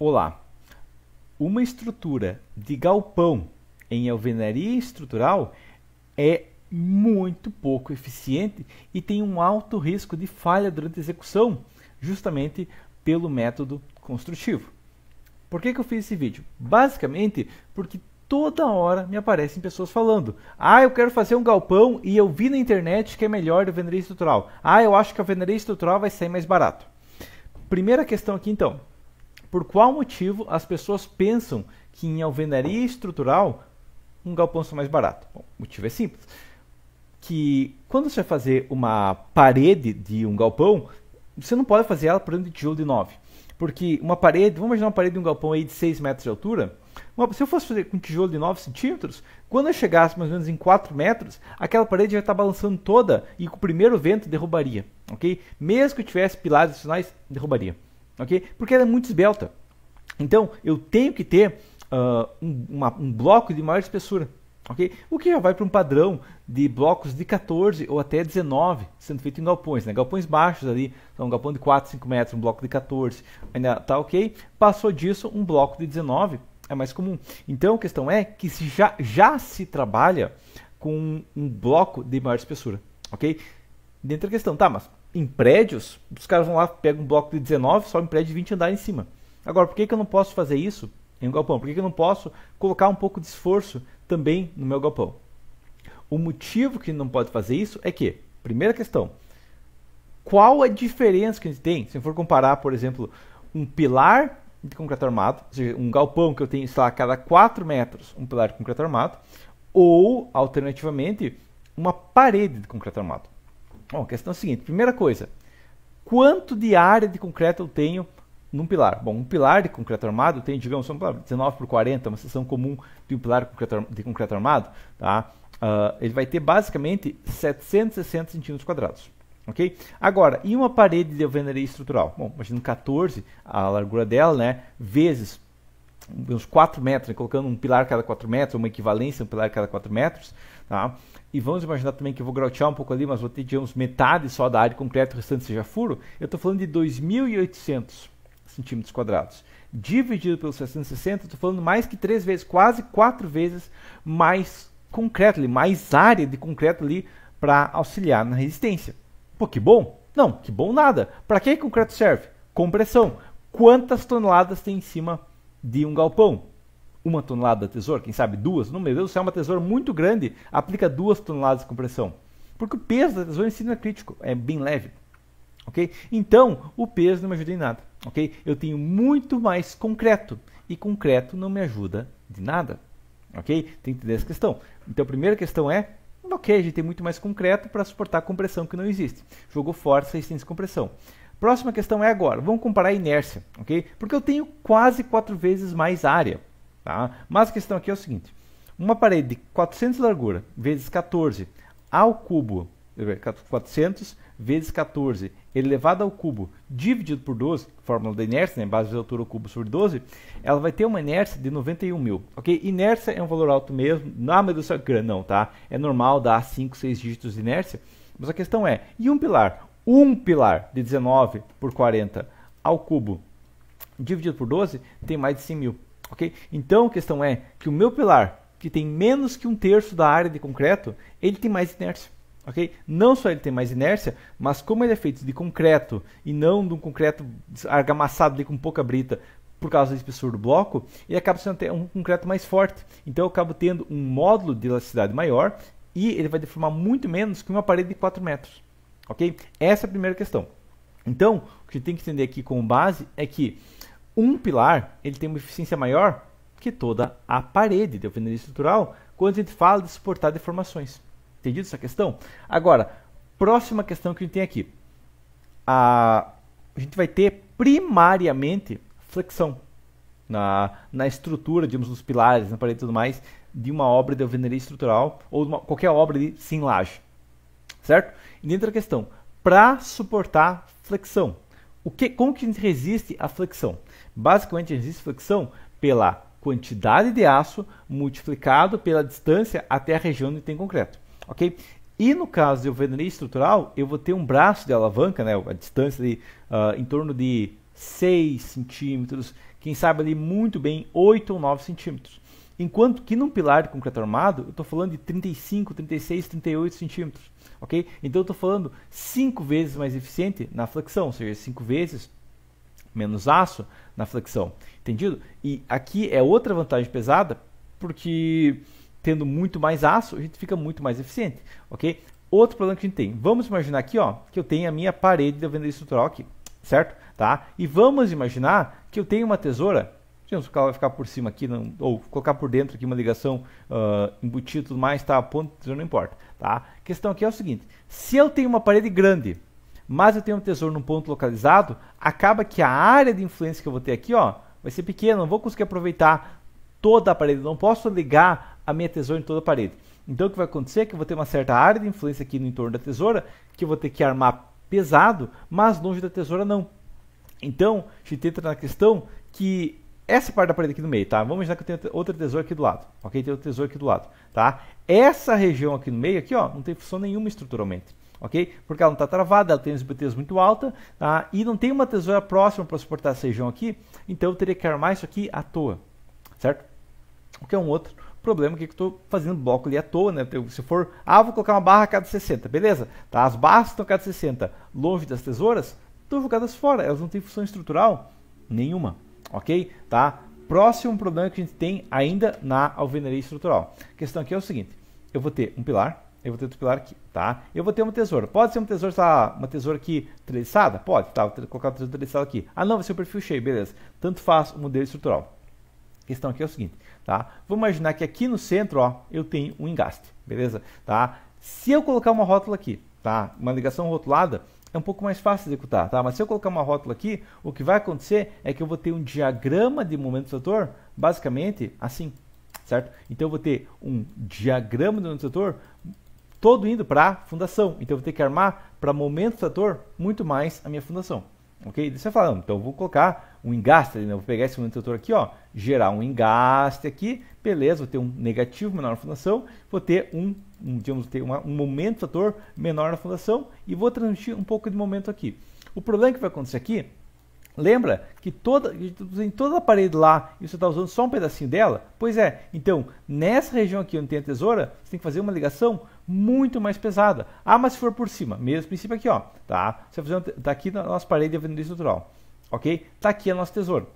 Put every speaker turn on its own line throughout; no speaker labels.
Olá! Uma estrutura de galpão em alvenaria estrutural é muito pouco eficiente e tem um alto risco de falha durante a execução, justamente pelo método construtivo. Por que eu fiz esse vídeo? Basicamente porque toda hora me aparecem pessoas falando: eu quero fazer um galpão e eu vi na internet que é melhor a alvenaria estrutural. Eu acho que a alvenaria estrutural vai sair mais barato. Primeira questão aqui então: por qual motivo as pessoas pensam que em alvenaria estrutural um galpão é mais barato? Bom, o motivo é simples. Que quando você vai fazer uma parede de um galpão, você não pode fazer ela por dentro de tijolo de 9. Porque uma parede, vamos imaginar uma parede de um galpão aí de 6 metros de altura. Se eu fosse fazer com tijolo de 9 centímetros, quando eu chegasse mais ou menos em 4 metros, aquela parede já está balançando toda e com o primeiro vento derrubaria. Okay? Mesmo que eu tivesse pilares adicionais, derrubaria. Okay? Porque ela é muito esbelta. Então, eu tenho que ter um bloco de maior espessura. Okay? O que já vai para um padrão de blocos de 14 ou até 19, sendo feito em galpões. Né? Galpões baixos ali, então um galpão de 4, 5 metros, um bloco de 14, ainda está ok. Passou disso, um bloco de 19 é mais comum. Então, a questão é que já se trabalha com um bloco de maior espessura. Ok? Dentro da questão, mas em prédios, os caras vão lá, pegam um bloco de 19, só em prédio de 20 andares em cima. Agora, por que eu não posso fazer isso em um galpão? Por que eu não posso colocar um pouco de esforço também no meu galpão? O motivo que não pode fazer isso é que, primeira questão, qual a diferença que a gente tem, se for comparar, por exemplo, um pilar de concreto armado, ou seja, um galpão que eu tenho, sei lá, a cada 4 metros, um pilar de concreto armado, ou, alternativamente, uma parede de concreto armado. Bom, a questão é a seguinte: primeira coisa, quanto de área de concreto eu tenho num pilar? Bom, um pilar de concreto armado tem, digamos, 19 por 40, uma seção comum de um pilar de concreto armado, tá? Ele vai ter basicamente 760 centímetros quadrados. Okay? Agora, e uma parede de alvenaria estrutural? Bom, imagina 14, a largura dela, né, vezes uns 4 metros, né, colocando um pilar a cada 4 metros, uma equivalência a um pilar a cada 4 metros, tá? E vamos imaginar também que eu vou grautear um pouco ali, mas vou ter, digamos, metade só da área de concreto, o restante seja furo. Eu estou falando de 2.800 centímetros quadrados. Dividido pelos 760, estou falando mais que 3 vezes, quase 4 vezes mais concreto ali, mais área de concreto ali para auxiliar na resistência. Pô, que bom? Não, que bom nada. Para que concreto serve? Compressão. Quantas toneladas tem em cima de um galpão? 1 tonelada de tesoura, quem sabe 2? Não, meu Deus, se é uma tesoura muito grande, aplica 2 toneladas de compressão. Porque o peso da tesoura em si não é crítico, é bem leve. Okay? Então, o peso não me ajuda em nada. Okay? Eu tenho muito mais concreto, e concreto não me ajuda de nada. Okay? Tem que entender essa questão. Então, a primeira questão é: ok, a gente tem muito mais concreto para suportar a compressão que não existe. Jogou fora essa resistência de compressão. Próxima questão é agora, vamos comparar a inércia. Okay? Porque eu tenho quase 4 vezes mais área. Tá? Mas a questão aqui é o seguinte: uma parede de 400 de largura vezes 14 ao cubo, 400 vezes 14 elevado ao cubo dividido por 12, fórmula da inércia, né, base de altura ao cubo sobre 12, ela vai ter uma inércia de 91.000. Ok? Inércia é um valor alto mesmo, não, meu Deus do céu, não, tá? É normal dar 5, 6 dígitos de inércia, mas a questão é: e um pilar? Um pilar de 19 por 40 ao cubo dividido por 12 tem mais de 100.000. Okay? Então a questão é que o meu pilar, que tem menos que 1/3 da área de concreto, ele tem mais inércia. Okay? Não só ele tem mais inércia, mas como ele é feito de concreto e não de um concreto argamassado ali com pouca brita por causa da espessura do bloco, ele acaba sendo até um concreto mais forte. Então eu acabo tendo um módulo de elasticidade maior e ele vai deformar muito menos que uma parede de 4 metros. Okay? Essa é a primeira questão. Então, o que a gente tem que entender aqui como base é que um pilar ele tem uma eficiência maior que toda a parede de alvenaria estrutural quando a gente fala de suportar deformações. Entendido essa questão? Agora, próxima questão que a gente tem aqui. A gente vai ter primariamente flexão na estrutura, digamos, nos pilares, na parede e tudo mais, de uma obra de alvenaria estrutural ou de qualquer obra de sem laje. Certo? E dentro da questão, para suportar flexão, como que a gente resiste à flexão? Basicamente, a gente resiste à flexão pela quantidade de aço multiplicado pela distância até a região onde tem concreto. Okay? E no caso de alvenaria estrutural, eu vou ter um braço de alavanca, né, a distância de, em torno de 6 centímetros, quem sabe ali muito bem 8 ou 9 centímetros. Enquanto que num pilar de concreto armado, eu estou falando de 35, 36, 38 centímetros, ok? Então eu estou falando 5 vezes mais eficiente na flexão, ou seja, 5 vezes menos aço na flexão, entendido? E aqui é outra vantagem pesada, porque tendo muito mais aço, a gente fica muito mais eficiente, ok? Outro problema que a gente tem, vamos imaginar aqui, ó, que eu tenho a minha parede de alvenaria estrutural aqui, certo? Tá? E vamos imaginar que eu tenho uma tesoura, vamos ficar por cima aqui, não, ou colocar por dentro aqui uma ligação embutida e tudo mais, tá? A ponta de tesoura não importa, tá? A questão aqui é o seguinte, se eu tenho uma parede grande, mas eu tenho um tesouro num ponto localizado, acaba que a área de influência que eu vou ter aqui, ó, vai ser pequena, não vou conseguir aproveitar toda a parede, não posso ligar a minha tesoura em toda a parede. Então o que vai acontecer é que eu vou ter uma certa área de influência aqui no entorno da tesoura, que eu vou ter que armar pesado, mas longe da tesoura não. Então, a gente entra na questão que essa parte da parede aqui no meio, tá? Vamos imaginar que eu tenho outra tesoura aqui do lado, ok? Tem outra tesoura aqui do lado, tá? Essa região aqui no meio, aqui, ó, não tem função nenhuma estruturalmente, ok? Porque ela não está travada, ela tem os BTs muito alta, tá? E não tem uma tesoura próxima para suportar essa região aqui, então eu teria que armar isso aqui à toa, certo? O que é um outro problema que eu estou fazendo bloco ali à toa, né? Se for, vou colocar uma barra a cada 60, beleza? Tá? As barras estão a cada 60 longe das tesouras, estão jogadas fora, elas não têm função estrutural nenhuma, ok? Tá? Próximo problema que a gente tem ainda na alvenaria estrutural. A questão aqui é o seguinte, eu vou ter um pilar, eu vou ter outro pilar aqui, tá? Eu vou ter uma tesoura, pode ser uma tesoura, tá? Uma tesoura aqui treliçada? Pode, tá? Vou colocar uma tesoura treliçada aqui. Não, vai ser um perfil cheio, beleza. Tanto faz o modelo estrutural. A questão aqui é o seguinte, tá? Vamos imaginar que aqui no centro, ó, eu tenho um engaste, beleza? Tá? Se eu colocar uma rótula aqui, tá? Uma ligação rotulada, é um pouco mais fácil de executar, tá? Mas se eu colocar uma rótula aqui, o que vai acontecer é que eu vou ter um diagrama de momento do setor, basicamente assim, certo? Então eu vou ter um diagrama do momento do setor todo indo para a fundação. Então eu vou ter que armar para momento do setor muito mais a minha fundação. Ok? Você fala, então eu vou colocar um engaste ali, né? Eu vou pegar esse momento do setor aqui, ó, gerar um engaste aqui, beleza, vou ter um negativo menor na fundação, vou ter digamos, um momento do setor menor na fundação e vou transmitir um pouco de momento aqui. O problema que vai acontecer aqui, lembra que em toda a parede lá, e você está usando só um pedacinho dela? Pois é, então, nessa região aqui onde tem a tesoura, você tem que fazer uma ligação muito mais pesada. Mas se for por cima, mesmo princípio aqui, ó, tá? Você vai fazer, tá aqui na nossa parede de alvenaria estrutural, ok? Tá aqui a nossa tesoura.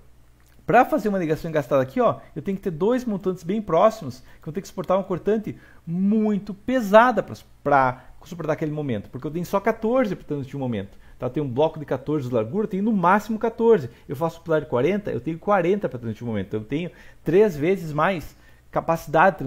Para fazer uma ligação engastada aqui, ó, eu tenho que ter dois montantes bem próximos, que eu tenho que suportar uma cortante muito pesada para suportar aquele momento, porque eu tenho só 14 portantes de um momento. Tá? Eu tenho um bloco de 14 de largura, eu tenho no máximo 14. Eu faço pilar de 40, eu tenho 40 portantes de um momento. Então eu tenho 3 vezes mais capacidade,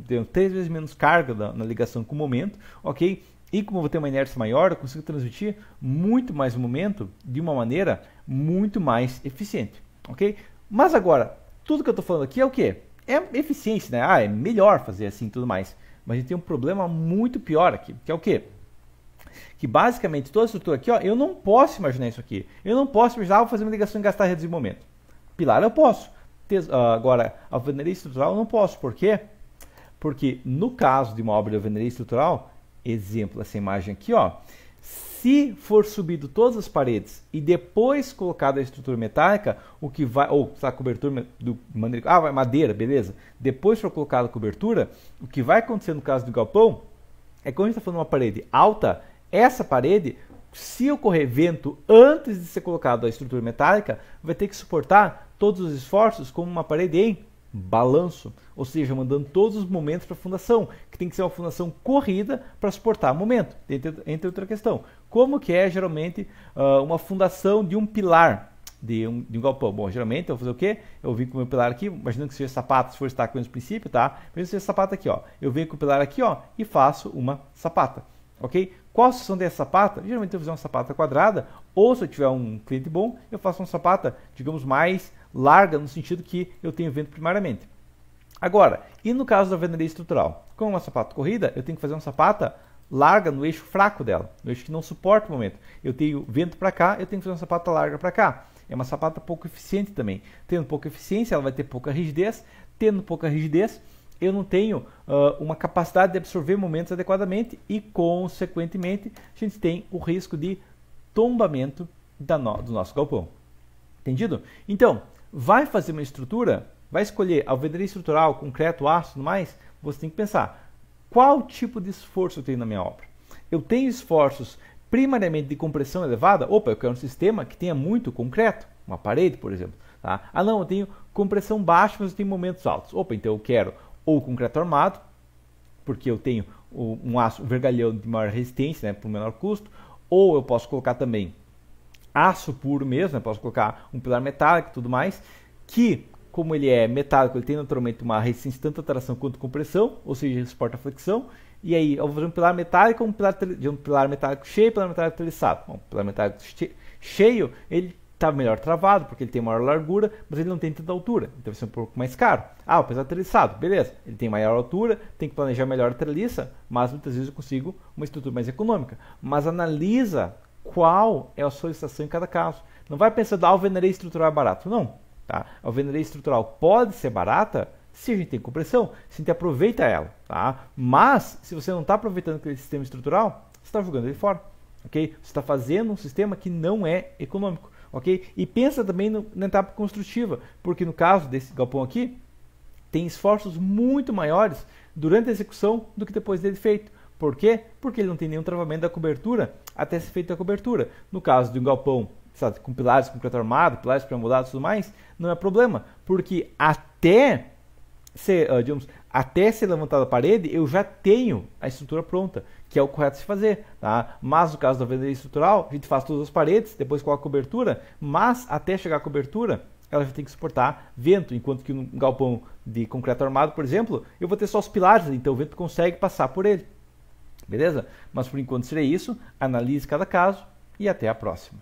tenho 3 vezes menos carga na ligação com o momento, ok? E como eu vou ter uma inércia maior, eu consigo transmitir muito mais momento de uma maneira muito mais eficiente, ok? Mas agora, tudo que eu estou falando aqui é o quê? É eficiência, né? É melhor fazer assim e tudo mais. Mas a gente tem um problema muito pior aqui, que é o quê? Que basicamente toda a estrutura aqui, ó, eu não posso imaginar isso aqui. Eu não posso imaginar, vou fazer uma ligação e gastar reduzir momento. Pilar eu posso. Agora, a alvenaria estrutural eu não posso. Por quê? Porque no caso de uma obra de alvenaria estrutural, exemplo, essa imagem aqui, ó, se for subido todas as paredes e depois colocado a estrutura metálica, o que vai, ou a cobertura do maneira, vai madeira, beleza? Depois for colocada a cobertura, o que vai acontecer no caso do galpão é que quando a gente está falando de uma parede alta, essa parede, se ocorrer vento antes de ser colocado a estrutura metálica, vai ter que suportar todos os esforços como uma parede em balanço, ou seja, mandando todos os momentos para a fundação, que tem que ser uma fundação corrida para suportar o momento, entre outra questão. Como que é geralmente uma fundação de um pilar de um galpão? Bom, geralmente eu vou fazer o quê? Eu vim com o meu pilar aqui, imaginando que seja sapato, se for estar com o princípio, tá? Imaginando que seja sapato aqui, ó. Eu venho com o pilar aqui, ó, e faço uma sapata, ok? Qual a solução dessa sapata? Geralmente eu vou fazer uma sapata quadrada, ou se eu tiver um cliente bom, eu faço uma sapata, digamos, mais larga, no sentido que eu tenho vento primariamente. Agora, e no caso da alvenaria estrutural? Com uma sapata corrida, eu tenho que fazer uma sapata larga no eixo fraco dela, no eixo que não suporta o momento. Eu tenho vento para cá, eu tenho que fazer uma sapata larga para cá. É uma sapata pouco eficiente também. Tendo pouca eficiência, ela vai ter pouca rigidez. Tendo pouca rigidez, eu não tenho uma capacidade de absorver momentos adequadamente e, consequentemente, a gente tem o risco de tombamento do nosso galpão. Entendido? Então, vai fazer uma estrutura, vai escolher alvenaria estrutural, concreto, aço e tudo mais, você tem que pensar, qual tipo de esforço eu tenho na minha obra? Eu tenho esforços primariamente de compressão elevada? Opa, eu quero um sistema que tenha muito concreto, uma parede, por exemplo. Tá? Ah não, eu tenho compressão baixa, mas eu tenho momentos altos. Opa, então eu quero ou concreto armado, porque eu tenho um aço, um vergalhão de maior resistência, né, por menor custo, ou eu posso colocar também aço puro mesmo, né, posso colocar um pilar metálico e tudo mais, que como ele é metálico, ele tem naturalmente uma resistência tanto à tração quanto à compressão, ou seja, suporta a flexão. E aí, eu vou fazer um pilar metálico, um pilar metálico cheio e um pilar metálico treliçado. Bom, o pilar metálico cheio, ele está melhor travado, porque ele tem maior largura, mas ele não tem tanta altura, então vai ser um pouco mais caro. Ah, o pilar treliçado, beleza, ele tem maior altura, tem que planejar melhor a treliça, mas muitas vezes eu consigo uma estrutura mais econômica. Mas analisa qual é a solicitação em cada caso. Não vai pensar, alvenaria estrutural é barato, não. Tá? A alvenaria estrutural pode ser barata se a gente tem compressão, se a gente aproveita ela. Tá? Mas, se você não está aproveitando aquele sistema estrutural, você está jogando ele fora. Okay? Você está fazendo um sistema que não é econômico. Okay? E pensa também na etapa construtiva, porque no caso desse galpão aqui, tem esforços muito maiores durante a execução do que depois dele feito. Por quê? Porque ele não tem nenhum travamento da cobertura até ser feita a cobertura. No caso de um galpão, sabe, com pilares com concreto armado, pilares pré-moldados e tudo mais, não é problema, porque até ser levantada a parede, eu já tenho a estrutura pronta, que é o correto se fazer. Tá? Mas no caso da alvenaria estrutural, a gente faz todas as paredes, depois coloca a cobertura, mas até chegar a cobertura, ela já tem que suportar vento, enquanto que um galpão de concreto armado, por exemplo, eu vou ter só os pilares, então o vento consegue passar por ele. Beleza? Mas por enquanto seria isso, analise cada caso e até a próxima.